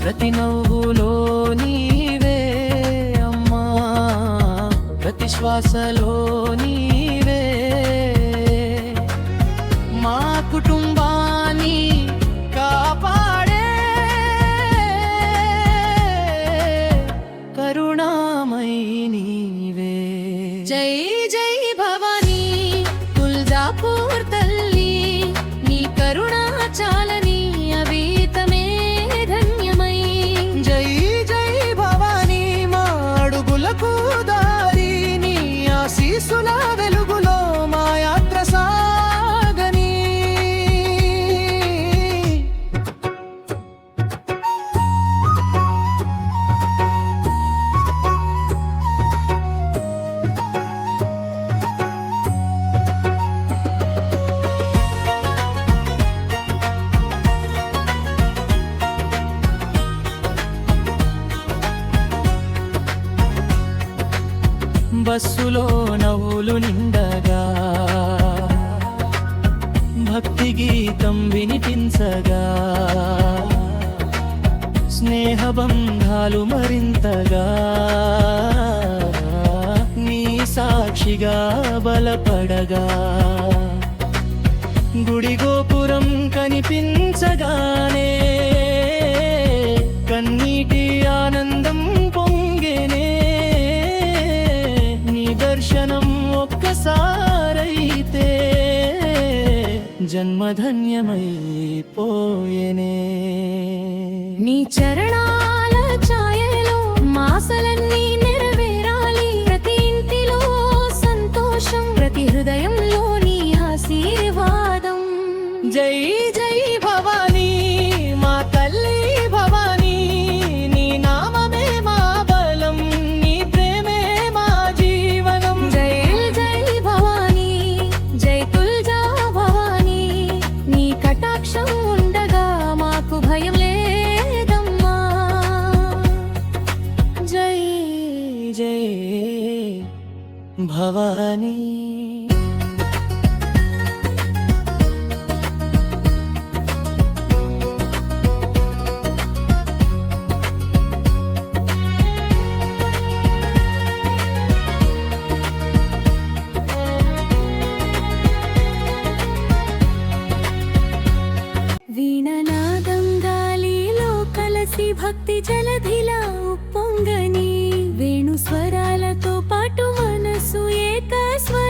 ప్రతి నవ్వులో నీవే అమ్మా, ప్రతి శ్వాసలో నీవే. మా కుటుంబాన్ని కాపాడే కరుణామయి నీవే. జై జై భవానీ తుల్జాపూర్ తల్లి, నీ కరుణా చాలని అవీతమే ధన్యమై. జై జై భవానీ మా అడుగులకు దారి, నీ ఆశీస్సుల వెలుగులో మా యాత్ర సాగని. బస్సులో నవ్వులు నిండగా, భక్తి గీతం వినిపించగా, స్నేహబంధాలు మరింతగా, నీ సాక్షిగా బలపడగా, గుడి గోపురం కనిపించగానే కన్నీటి ఆనందం పొంగెనే. నీ దర్శనం ఒక్కసారైతే జన్మధన్యమైపోయేనే. నీ చరణాల ఛాయలో మాసలన్నీ నెరవేరాలి. ప్రతి ఇంటిలో సంతోషం, ప్రతి హృదయంలో నీ ఆశీర్వాదం. జై జై భవానీ మా తల్లి భవానీ, నీ నామమే మా బలం, నీ ప్రేమే మా జీవనం. జై జై భవానీ జై తుల్జా భవానీ, నీ కటాక్షం ఉండగా మాకు భయం లేదమ్మా. జై జై భవానీ. వీణనాదం గాలిలో కలసి భక్తి జలధిలా ఉప్పొంగని, వేణు స్వరాలతో పాటు మనసు ఏక స్వర